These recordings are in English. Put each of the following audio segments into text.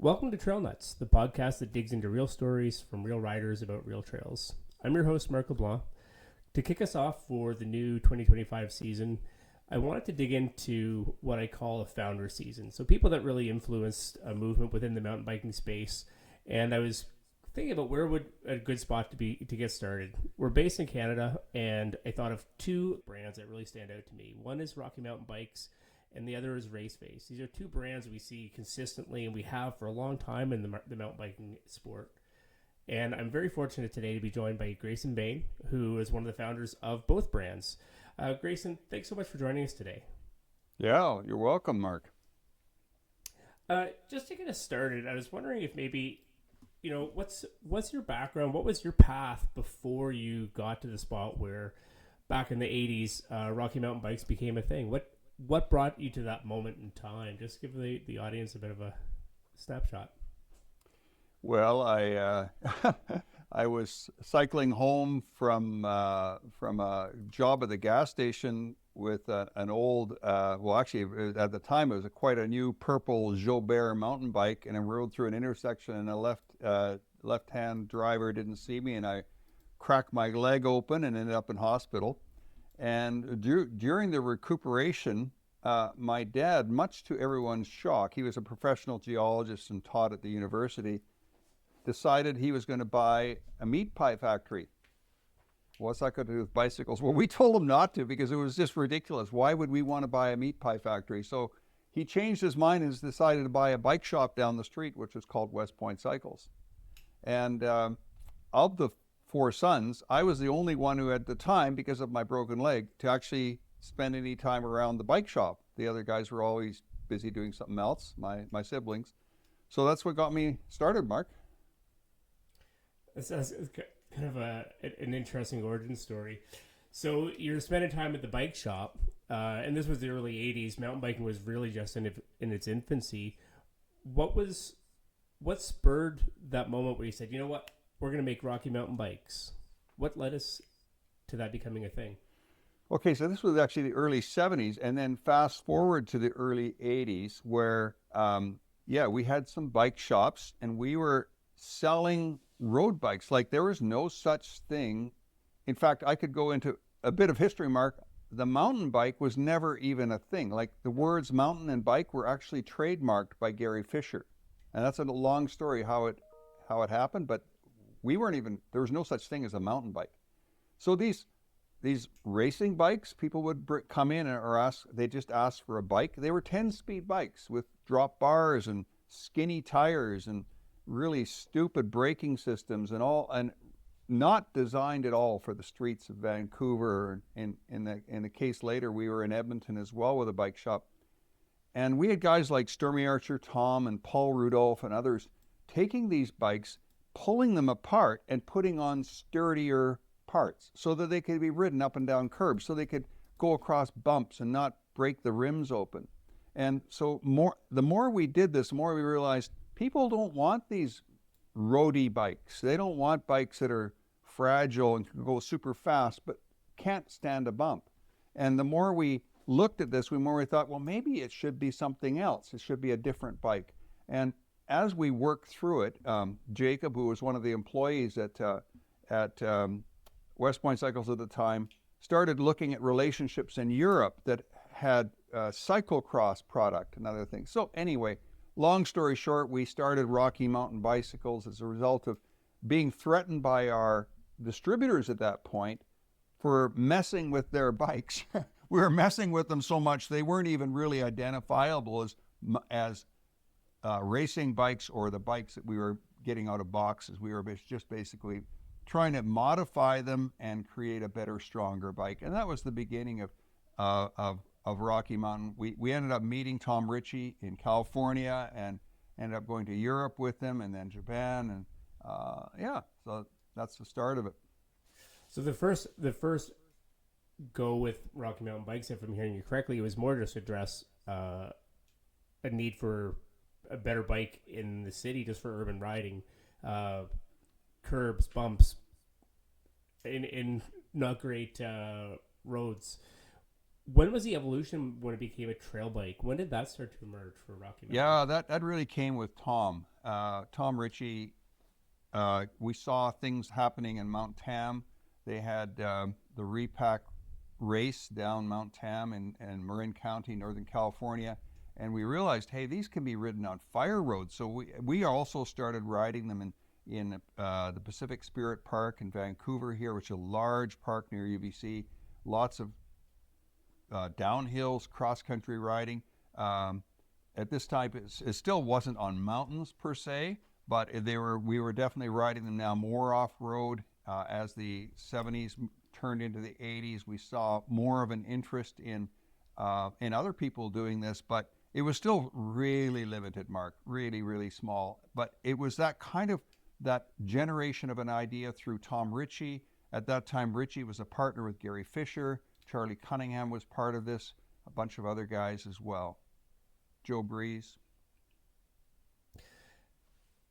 Welcome to Trail Nutz, the podcast that digs into real stories from real riders about real trails. I'm your host, Marc LeBlanc. To kick us off for the new 2025 season, I wanted to dig into what I call a founder season. So people that really influenced a movement within the mountain biking space. And I was thinking about where would a good spot to be to get started. We're based in Canada, and I thought of two brands that really stand out to me. One is Rocky Mountain Bikes, and the other is Race Face. These are two brands we see consistently, and we have for a long time in the mountain biking sport. And I'm very fortunate today to be joined by Grayson Bain, who is one of the founders of both brands. Grayson, thanks so much for joining us today. Yeah, you're welcome, Mark. Just to get us started, I was wondering if maybe, what's your background? What was your path before you got to the spot where back in the 80s, Rocky Mountain Bikes became a thing? What brought you to that moment in time? Just give the audience a bit of a snapshot. Well, I I was cycling home from a job at the gas station with an old, actually at the time it was quite a new purple Jobert mountain bike, and I rode through an intersection, and a left-hand driver didn't see me, and I cracked my leg open and ended up in hospital. And during the recuperation, my dad, much to everyone's shock, he was a professional geologist and taught at the university, decided he was going to buy a meat pie factory. What's that got to do with bicycles? Well, we told him not to because it was just ridiculous. Why would we want to buy a meat pie factory? So he changed his mind and decided to buy a bike shop down the street, which was called West Point Cycles. And of the four sons, I was the only one who had the time, because of my broken leg, to actually spend any time around the bike shop. The other guys were always busy doing something else, my siblings. So that's what got me started, Mark. It's kind of an interesting origin story. So you're spending time at the bike shop, and this was the early 80s. Mountain biking was really just in its infancy. What spurred that moment where you said, you know what, we're going to make Rocky Mountain Bikes? What led us to that becoming a thing? Okay, so this was actually the early 70s, and then fast forward to the early 80s where, we had some bike shops, and we were selling road bikes. Like, there was no such thing. In fact, I could go into a bit of history, Mark. The mountain bike was never even a thing. Like, the words mountain and bike were actually trademarked by Gary Fisher. And that's a long story how it happened, but there was no such thing as a mountain bike. So these racing bikes, people would come in they just asked for a bike. They were 10-speed bikes with drop bars and skinny tires and really stupid braking systems and not designed at all for the streets of Vancouver. In the case later, we were in Edmonton as well with a bike shop. And we had guys like Stormy Archer Tom and Paul Rudolph and others taking these bikes, pulling them apart and putting on sturdier parts so that they could be ridden up and down curbs, so they could go across bumps and not break the rims open. And so the more we did this, the more we realized people don't want these roady bikes. They don't want bikes that are fragile and can go super fast but can't stand a bump. And the more we looked at this, the more we thought, well, maybe it should be something else. It should be a different bike. And as we worked through it, Jacob, who was one of the employees at West Point Cycles at the time, started looking at relationships in Europe that had cyclocross product and other things. So anyway, long story short, we started Rocky Mountain Bicycles as a result of being threatened by our distributors at that point for messing with their bikes. We were messing with them so much they weren't even really identifiable as racing bikes or the bikes that we were getting out of boxes. We were just basically trying to modify them and create a better, stronger bike. And that was the beginning of Rocky Mountain. We ended up meeting Tom Ritchie in California and ended up going to Europe with him and then Japan. And so that's the start of it. So the first go with Rocky Mountain Bikes, if I'm hearing you correctly, it was more just to address a need for a better bike in the city just for urban riding. Curbs, bumps, in not great roads. When was the evolution when it became a trail bike? When did that start to emerge for Rocky Mountain? Yeah, that really came with Tom. Tom Ritchie. We saw things happening in Mount Tam. They had the repack race down Mount Tam in Marin County, Northern California. And we realized, hey, these can be ridden on fire roads. So we also started riding them in the Pacific Spirit Park in Vancouver here, which is a large park near UBC. Lots of downhills, cross-country riding. At this time, it still wasn't on mountains per se, but we were definitely riding them now more off-road. As the 70s turned into the 80s, we saw more of an interest in other people doing this, but it was still really limited, Mark, really, really small. But it was that generation of an idea through Tom Ritchie. At that time, Ritchie was a partner with Gary Fisher. Charlie Cunningham was part of this, a bunch of other guys as well. Joe Breeze.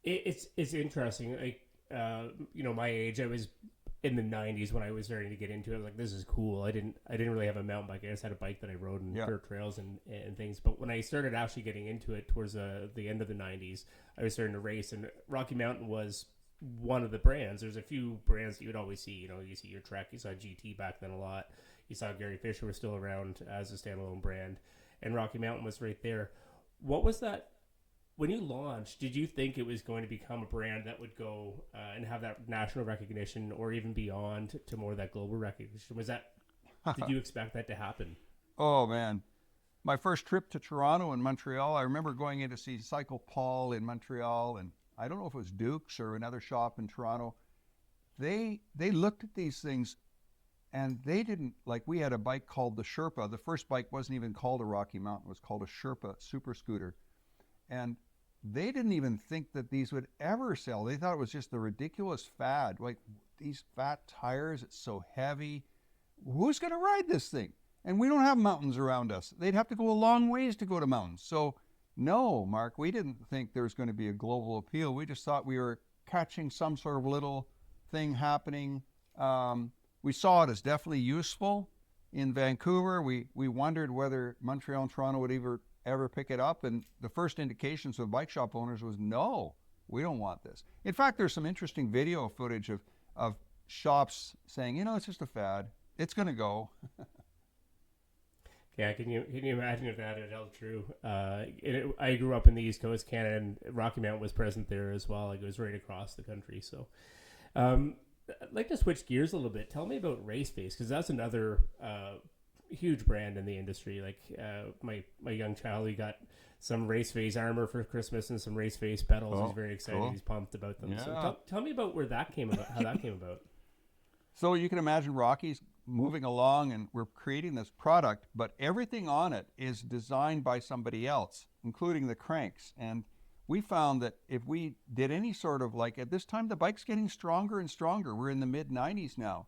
It's interesting. Like, my age, I was in the 90s when I was starting to get into it. I was like, this is cool. I didn't really have a mountain bike. I just had a bike that I rode in dirt trails and things. But when I started actually getting into it towards the end of the 90s, I was starting to race, and Rocky Mountain was one of the brands. There's a few brands that you would always see. You see your Trek, you saw GT back then a lot. You saw Gary Fisher was still around as a standalone brand, and Rocky Mountain was right there. What was that? When you launched, did you think it was going to become a brand that would go and have that national recognition, or even beyond to more of that global recognition? Did you expect that to happen? Oh man, my first trip to Toronto and Montreal, I remember going in to see Cycle Paul in Montreal, and I don't know if it was Duke's or another shop in Toronto. They looked at these things, and they didn't, like, we had a bike called the Sherpa. The first bike wasn't even called a Rocky Mountain. It was called a Sherpa super scooter. And they didn't even think that these would ever sell. They thought it was just a ridiculous fad. Like, these fat tires, it's so heavy. Who's going to ride this thing? And we don't have mountains around us. They'd have to go a long ways to go to mountains. So, no, Mark, we didn't think there was going to be a global appeal. We just thought we were catching some sort of little thing happening. We saw it as definitely useful in Vancouver. We wondered whether Montreal and Toronto would ever pick it up, and the first indications of bike shop owners was no, we don't want this. In fact, there's some interesting video footage of shops saying, it's just a fad, it's going to go. Yeah, can you imagine if that had held true? I grew up in the East Coast, Canada, and Rocky Mountain was present there as well. Like, it was right across the country. So I'd like to switch gears a little bit. Tell me about Raceface, because that's another huge brand in the industry. Like, my young child, he got some Raceface armor for Christmas and some Raceface pedals. He's very excited. Cool. He's pumped about them. Yeah. So tell me about where that came about, how that came about. So you can imagine Rocky's moving along, and we're creating this product, but everything on it is designed by somebody else, including the cranks. And we found that if we did any sort of, like, at this time, the bike's getting stronger and stronger. We're in the mid-90s now.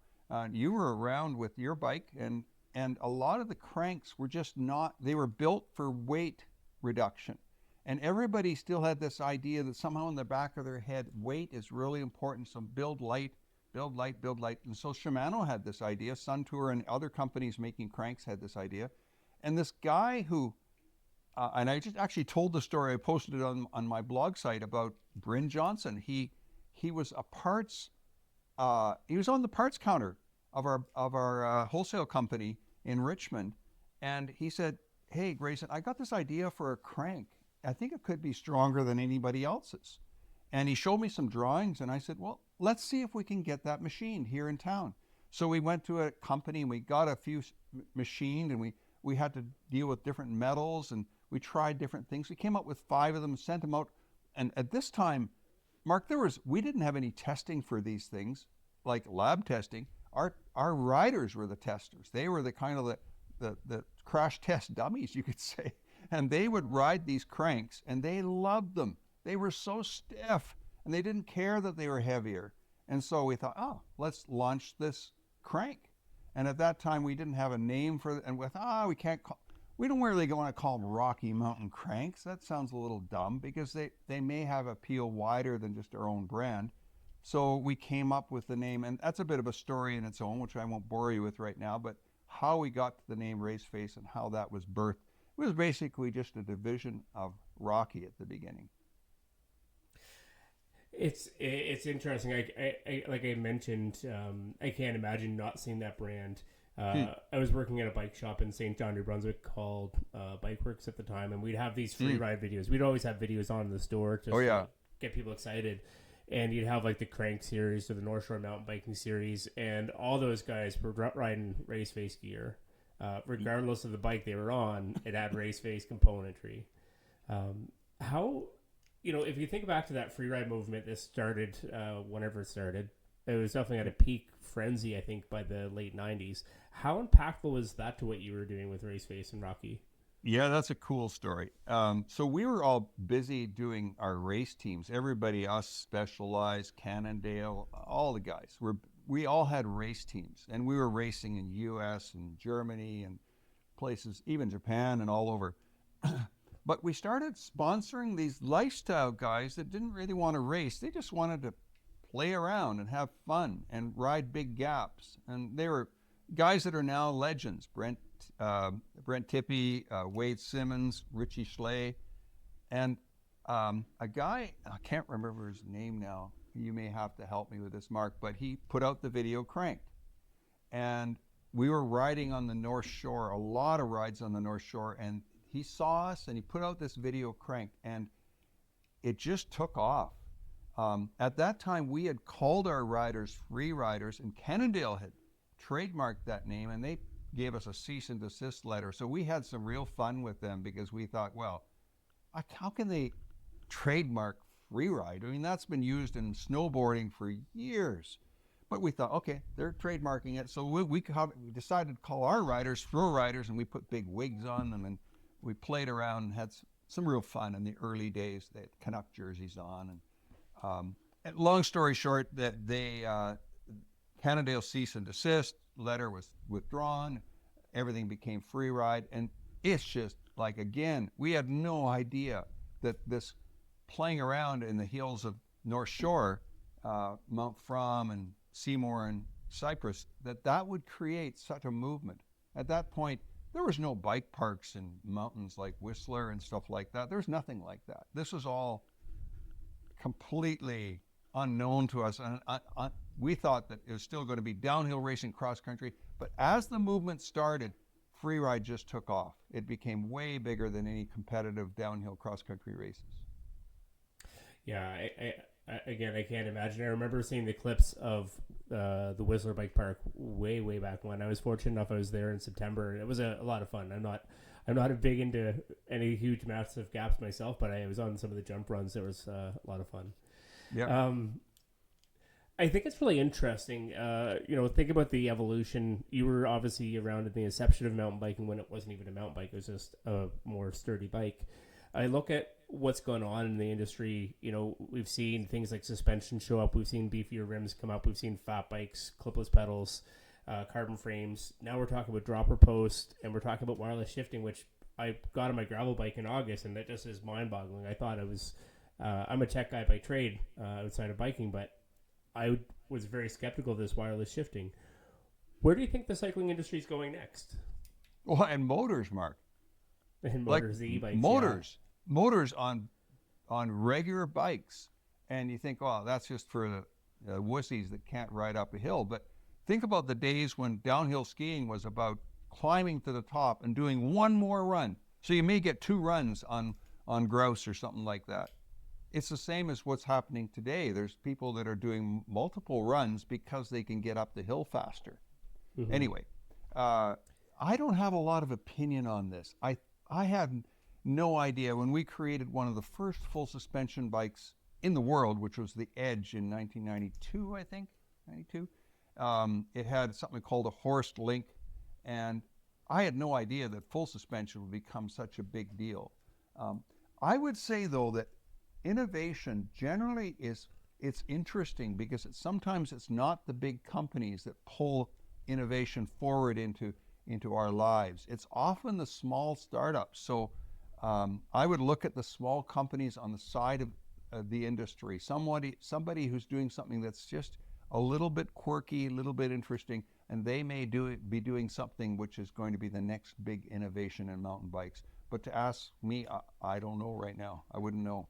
You were around with your bike, and a lot of the cranks were just not, they were built for weight reduction. And everybody still had this idea that somehow in the back of their head, weight is really important, so build light. And so Shimano had this idea. Suntour and other companies making cranks had this idea. And this guy who, and I just actually told the story, I posted it on my blog site about Bryn Johnson. He was he was on the parts counter of our wholesale company in Richmond. And he said, hey, Grayson, I got this idea for a crank. I think it could be stronger than anybody else's. And he showed me some drawings, and I said, well, let's see if we can get that machined here in town. So we went to a company, and we got a few machined, and we had to deal with different metals, and we tried different things. We came up with 5 of them, sent them out. And at this time, Mark, we didn't have any testing for these things, like lab testing. Our riders were the testers. They were the kind of the crash test dummies, you could say. And they would ride these cranks, and they loved them. They were so stiff, and they didn't care that they were heavier. And so we thought, let's launch this crank. And at that time, we didn't have a name for it. And we thought, we don't really want to call them Rocky Mountain cranks. That sounds a little dumb, because they may have appeal wider than just our own brand. So we came up with the name, and that's a bit of a story in its own, which I won't bore you with right now. But how we got to the name Race Face and how that was birthed. It was basically just a division of Rocky at the beginning. It's interesting. I like I mentioned, I can't imagine not seeing that brand. I was working at a bike shop in St. John, New Brunswick called Bike Works at the time, and we'd have these free ride videos. We'd always have videos on in the store just to get people excited. And you'd have like the Crank series or the North Shore Mountain Biking series, and all those guys were riding Race Face gear. Regardless of the bike they were on, it had Race Face componentry. How, if you think back to that free ride movement that started whenever it started, it was definitely at a peak frenzy, I think, by the late 90s. How impactful was that to what you were doing with Race Face and Rocky? Yeah, that's a cool story. So we were all busy doing our race teams. Everybody, us, Specialized, Cannondale, all the guys. We all had race teams, and we were racing in U.S. and Germany and places, even Japan and all over. But we started sponsoring these lifestyle guys that didn't really want to race. They just wanted to play around and have fun and ride big gaps. And they were guys that are now legends. Brent Tippie, Wade Simmons, Richie Schley, and a guy, I can't remember his name now. You may have to help me with this, Mark, but he put out the video Cranked. And we were riding on the North Shore, a lot of rides on the North Shore, and he saw us and he put out this video Cranked, and it just took off. At that time, we had called our riders free riders, and Cannondale had trademarked that name, and they gave us a cease and desist letter. So we had some real fun with them because we thought, well, how can they trademark free ride? I mean, that's been used in snowboarding for years. But we thought, okay, they're trademarking it. So we decided to call our riders Thrill Riders, and we put big wigs on them, and we played around and had some real fun in the early days. They had Canuck jerseys on. And long story short, that Cannondale cease and desist letter was withdrawn. Everything became free ride. And it's just like, again, we had no idea that this playing around in the hills of North Shore, Mount Fromm and Seymour and Cypress, that would create such a movement. At that point, there was no bike parks in mountains like Whistler and stuff like that. There's nothing like that. This was all completely unknown to us. And we thought that it was still going to be downhill racing, cross country. But as the movement started, freeride just took off. It became way bigger than any competitive downhill cross country races. Yeah, I can't imagine. I remember seeing the clips of the Whistler Bike Park way back when. I was fortunate enough I was there in September, and it was a lot of fun. I'm not big into any huge massive gaps myself, but I was on some of the jump runs. It was a lot of fun. Yeah. I think it's really interesting. Think about the evolution. You were obviously around at the inception of mountain biking when it wasn't even a mountain bike. It was just a more sturdy bike. I look at what's going on in the industry. We've seen things like suspension show up. We've seen beefier rims come up. We've seen fat bikes, clipless pedals, carbon frames. Now we're talking about dropper post, and we're talking about wireless shifting, which I got on my gravel bike in August, and that just is mind-boggling. I thought I'm a tech guy by trade outside of biking, but I was very skeptical of this wireless shifting. Where do you think the cycling industry is going next? Well, and motors, Mark. And motors, the e-bikes. Motors on regular bikes. And you think, oh, that's just for the wussies that can't ride up a hill. But think about the days when downhill skiing was about climbing to the top and doing one more run. So you may get 2 runs on grouse or something like that. It's the same as what's happening today. There's people that are doing multiple runs because they can get up the hill faster. Mm-hmm. Anyway, I don't have a lot of opinion on this. I had no idea when we created one of the first full suspension bikes in the world, which was the Edge in 1992, I think, 92. It had something called a Horst Link, and I had no idea that full suspension would become such a big deal. I would say, though, that innovation generally it's interesting because sometimes it's not the big companies that pull innovation forward into our lives. It's often the small startups. So I would look at the small companies on the side of the industry, somebody who's doing something that's just a little bit quirky, a little bit interesting, and they may be doing something which is going to be the next big innovation in mountain bikes. But to ask me, I don't know right now. I wouldn't know.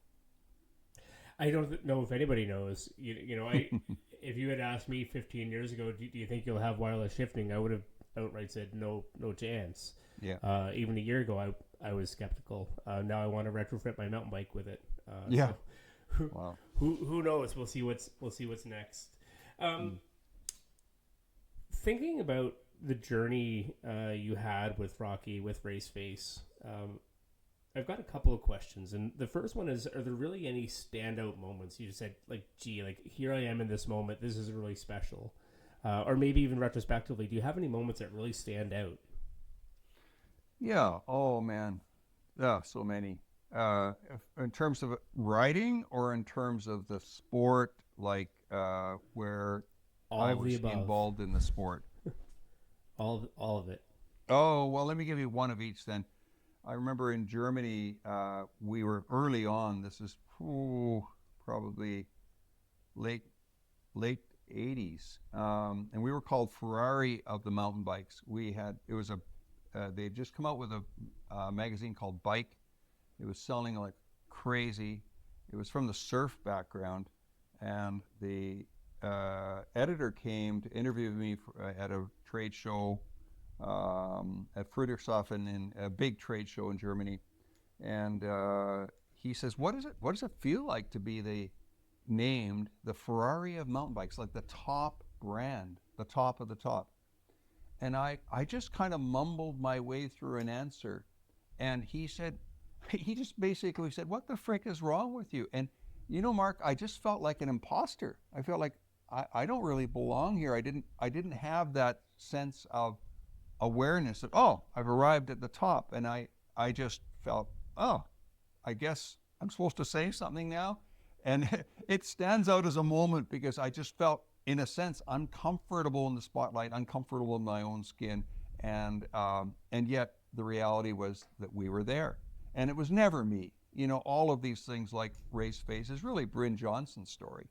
I don't know if anybody knows. If you had asked me 15 years ago, do you think you'll have wireless shifting? I would have outright said no chance. Yeah. Even a year ago, I was skeptical. Now I want to retrofit my mountain bike with it. Yeah. So Wow. who knows? We'll see what's next. Thinking about the journey you had with Rocky, with Raceface, I've got a couple of questions, and the first one is: are there really any standout moments? You just said, like, "Gee, like here I am in this moment. This is really special," or maybe even retrospectively, do you have any moments that really stand out? Yeah. Oh man. Yeah. So many. In terms of riding, or in terms of the sport, like where All I of the was above. involved in the sport. All of it. Oh well, let me give you one of each then. I remember in Germany, we were early on. This is probably late late 80s, and we were called Ferrari of the mountain bikes. They had just come out with a magazine called Bike. It was selling like crazy. It was from the surf background, and the editor came to interview me at a trade show at Friedrichshafen, in a big trade show in Germany, and he says, "What is it? What does it feel like to be named the Ferrari of mountain bikes, like the top brand, the top of the top?" And I just kind of mumbled my way through an answer, and he just basically said, "What the frick is wrong with you?" And Mark, I just felt like an imposter. I felt like I don't really belong here. I didn't have that sense of awareness that, oh, I've arrived at the top, and I just felt, oh, I guess I'm supposed to say something now. And it stands out as a moment because I just felt, in a sense, uncomfortable in the spotlight, uncomfortable in my own skin, and yet the reality was that we were there, and it was never me. All of these things like Raceface is really Bryn Johnson's story.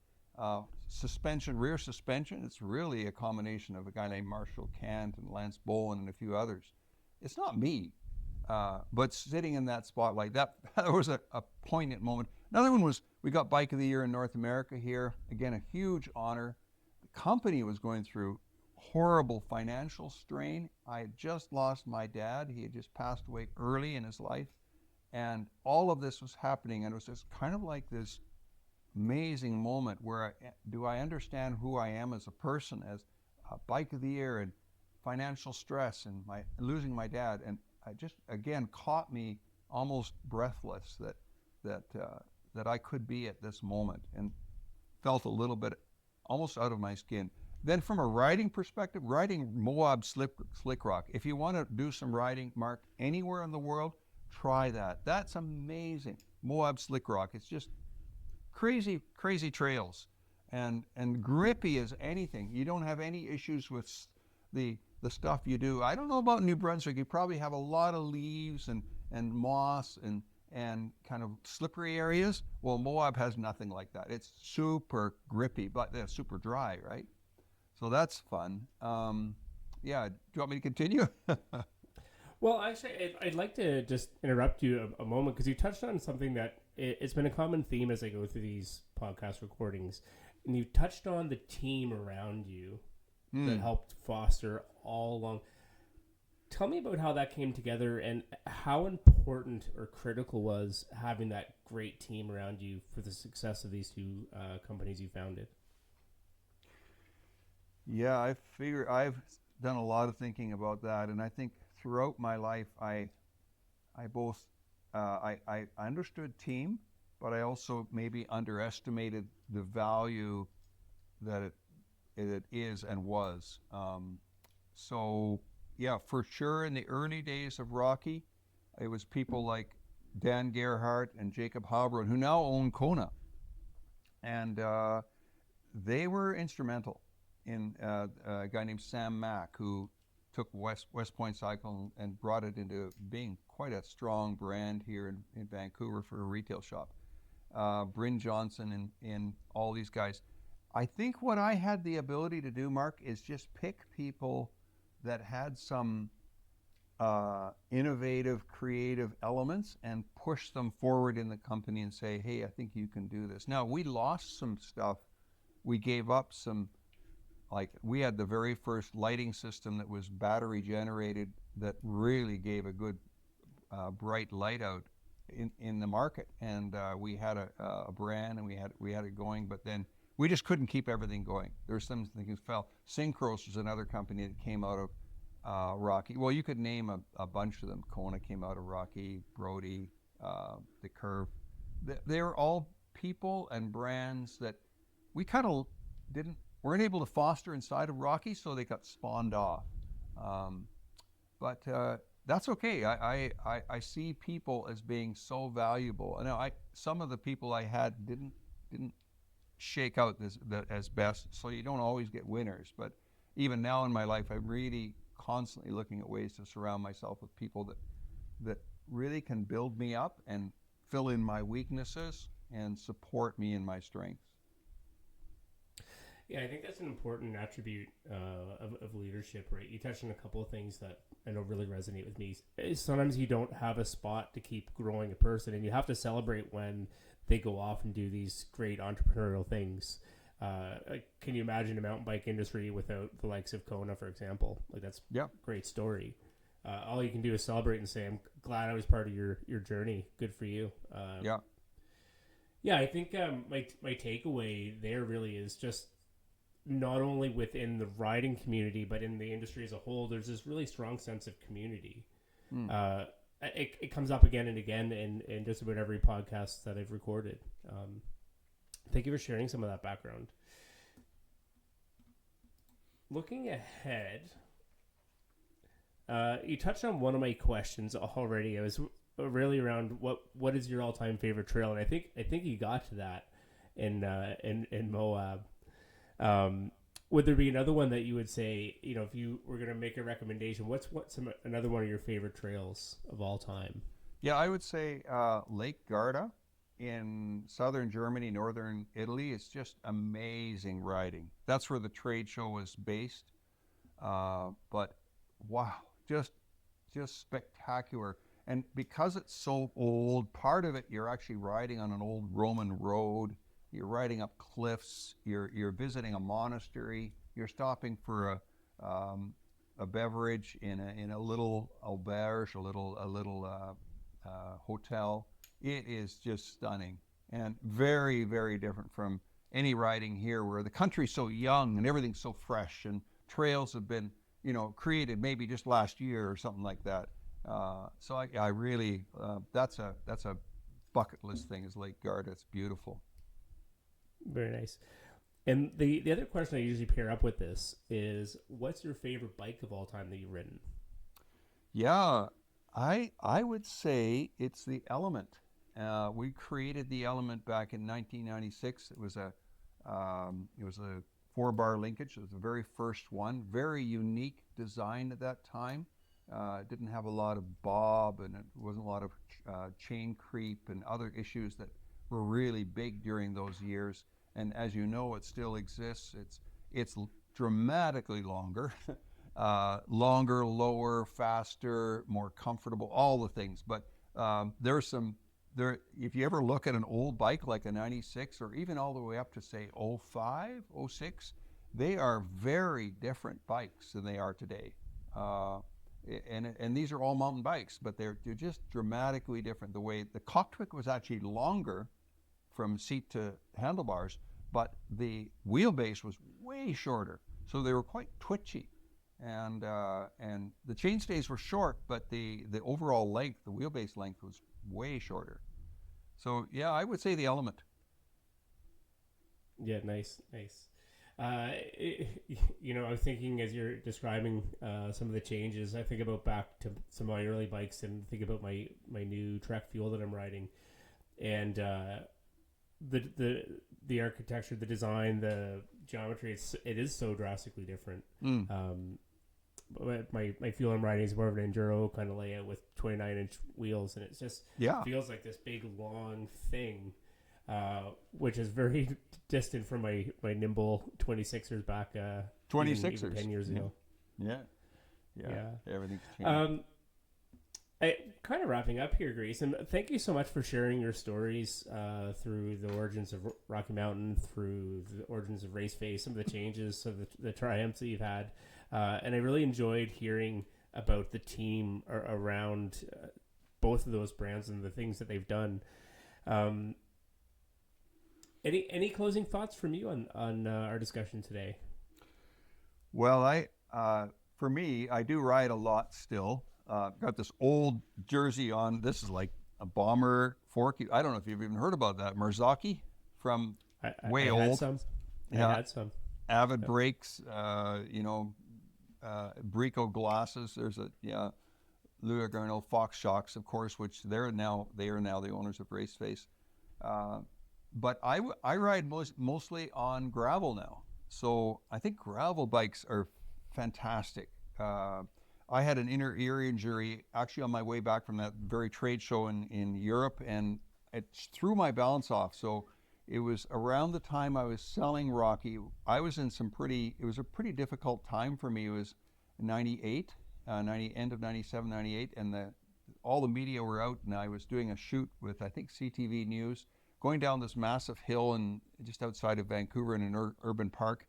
Suspension, rear suspension, it's really a combination of a guy named Marshall Kant and Lance Bolin and a few others. It's not me, but sitting in that spotlight, that was a poignant moment. Another one was, we got Bike of the Year in North America here. Again, a huge honor. The company was going through horrible financial strain. I had just lost my dad. He had just passed away early in his life. And all of this was happening, and it was just kind of like this amazing moment where do I understand who I am as a person, as a Bike of the Year, and financial stress, and losing my dad, and I just again caught me almost breathless that I could be at this moment, and felt a little bit almost out of my skin. Then from a riding perspective, riding Moab Slick Rock. If you want to do some riding, Mark, anywhere in the world, try that. That's amazing. Moab Slick Rock. It's just crazy trails, and grippy as anything. You don't have any issues with the stuff you do. I don't know about New Brunswick. You probably have a lot of leaves and moss and kind of slippery areas. Well, Moab has nothing like that. It's super grippy, but it's super dry, right? So that's fun. Yeah, do you want me to continue? Well, actually, I'd like to just interrupt you a moment, because you touched on something that it's been a common theme as I go through these podcast recordings. And you touched on the team around you that helped foster all along. Tell me about how that came together, and how important or critical was having that great team around you for the success of these two companies you founded. Yeah, I figure I've done a lot of thinking about that, and I think throughout my life, I understood team, but I also maybe underestimated the value that it is and was. So yeah, for sure, in the early days of Rocky, it was people like Dan Gerhardt and Jacob Halbrod, who now own Kona, and they were instrumental in a guy named Sam Mack, who took West Point Cycle and brought it into being quite a strong brand here in Vancouver for a retail shop. Bryn Johnson and all these guys. I think what I had the ability to do, Mark, is just pick people that had some innovative, creative elements and push them forward in the company and say, hey, I think you can do this. Now, we lost some stuff. We gave up some, like, we had the very first lighting system that was battery generated that really gave a good bright light out in the market. And we had a brand and we had it going, but then we just couldn't keep everything going. There's some things fell. Synchros was another company that came out of Rocky. Well, you could name a bunch of them. Kona came out of Rocky, Brody, the Curve. They're all people and brands that we kind of weren't able to foster inside of Rocky, so they got spawned off. But that's okay. I see people as being so valuable. Now, some of the people I had didn't shake out as best, so you don't always get winners. But even now in my life, I'm really constantly looking at ways to surround myself with people that really can build me up and fill in my weaknesses and support me in my strengths. Yeah, I think that's an important attribute of leadership, right? You touched on a couple of things that I know really resonate with me. Sometimes you don't have a spot to keep growing a person, and you have to celebrate when they go off and do these great entrepreneurial things. Can you imagine a mountain bike industry without the likes of Kona, for example? Like, that's a great story. All you can do is celebrate and say, I'm glad I was part of your journey. Good for you. Yeah, I think my takeaway there really is just not only within the riding community, but in the industry as a whole, there's this really strong sense of community. It comes up again and again in just about every podcast that I've recorded. Thank you for sharing some of that background. Looking ahead, you touched on one of my questions already. It was really around what is your all-time favorite trail, and I think you got to that in Moab. Would there be another one that you would say, if you were going to make a recommendation, what's another one of your favorite trails of all time? Yeah, I would say Lake Garda in southern Germany, northern Italy. It's just amazing riding. That's where the trade show was based. But wow, just spectacular. And because it's so old, part of it, you're actually riding on an old Roman road. You're riding up cliffs. You're visiting a monastery. You're stopping for a beverage in a little auberge, a little hotel. It is just stunning and very, very different from any riding here, where the country's so young and everything's so fresh, and trails have been created maybe just last year or something like that. So I really that's a bucket list thing, is Lake Garda. It's beautiful. Very nice. And the other question I usually pair up with this is, what's your favorite bike of all time that you've ridden? Yeah, I would say it's the Element. We created the Element back in 1996. It was a 4-bar linkage. It was the very first one. Very unique design at that time. It didn't have a lot of bob, and it wasn't a lot of chain creep and other issues that were really big during those years. And as you know, it still exists. It's dramatically longer, lower, faster, more comfortable, all the things. But if you ever look at an old bike like a 96, or even all the way up to say 05, 06, they are very different bikes than they are today. And these are all mountain bikes, but they're just dramatically different. The way the cockpit was actually longer from seat to handlebars, but the wheelbase was way shorter, so they were quite twitchy. And the chainstays were short, but the overall length, the wheelbase length, was way shorter. So yeah, I would say the Element. Yeah, nice. I was thinking as you're describing some of the changes, I think about back to some of my early bikes and think about my new Trek Fuel that I'm riding, and the architecture, the design, the geometry, it is so drastically different. My Fuel I'm riding is more of an enduro kind of layout with 29-inch wheels, and it just feels like this big long thing. which is very distant from my nimble 26ers back 26ers even 10 years ago. Yeah. Everything's changed. Kind of wrapping up here, Grayson. Thank you so much for sharing your stories through the origins of Rocky Mountain, through the origins of Race Face, some of the changes, of the triumphs that you've had. And I really enjoyed hearing about the team around both of those brands and the things that they've done. Any closing thoughts from you on our discussion today? Well, for me, I do ride a lot still. Got this old jersey on. This is like a bomber fork. I don't know if you've even heard about that. Marzocchi from way old. Had some. Yeah. I had some. Avid brakes, Brico glasses. There's Louis Garneau Fox shocks, of course, which they are now the owners of Race Face. But I ride mostly on gravel now. So I think gravel bikes are fantastic. I had an inner ear injury actually on my way back from that very trade show in Europe, and it threw my balance off. So it was around the time I was selling Rocky. I was in it was a pretty difficult time for me. It was 98, end of 97, 98, and all the media were out, and I was doing a shoot with, I think, CTV News, going down this massive hill just outside of Vancouver in an urban park.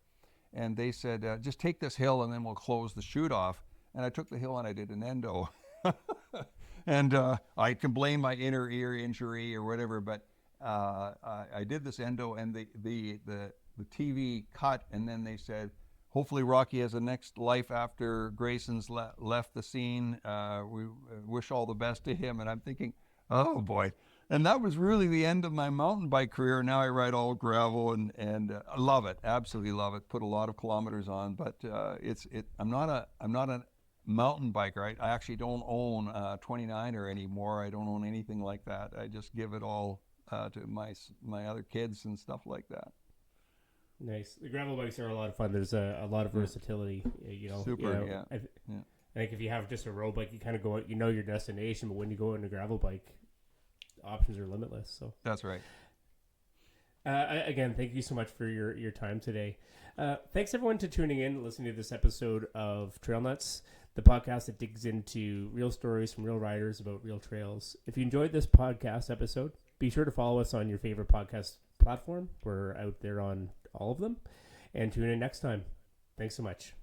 And they said, just take this hill and then we'll close the shoot off. And I took the hill and I did an endo. And I can blame my inner ear injury or whatever, but I did this endo, and the TV cut, and then they said, hopefully Rocky has a next life after Grayson's left the scene. We wish all the best to him. And I'm thinking, oh boy. And that was really the end of my mountain bike career. Now I ride all gravel and I love it. Absolutely love it. Put a lot of kilometers on, but I'm not a mountain biker. I actually don't own a 29er anymore. I don't own anything like that. I just give it all to my other kids and stuff like that. Nice. The gravel bikes are a lot of fun. There's a lot of versatility. Super. Yeah. I think if you have just a road bike, you kind of go out, your destination. But when you go on a gravel bike, options are limitless. So that's right. Again, thank you so much for your time today. Thanks everyone to tuning in, listening to this episode of Trail Nutz, the podcast that digs into real stories from real riders about real trails. If you enjoyed this podcast episode, be sure to follow us on your favorite podcast platform. We're out there on all of them, and tune in next time. Thanks so much.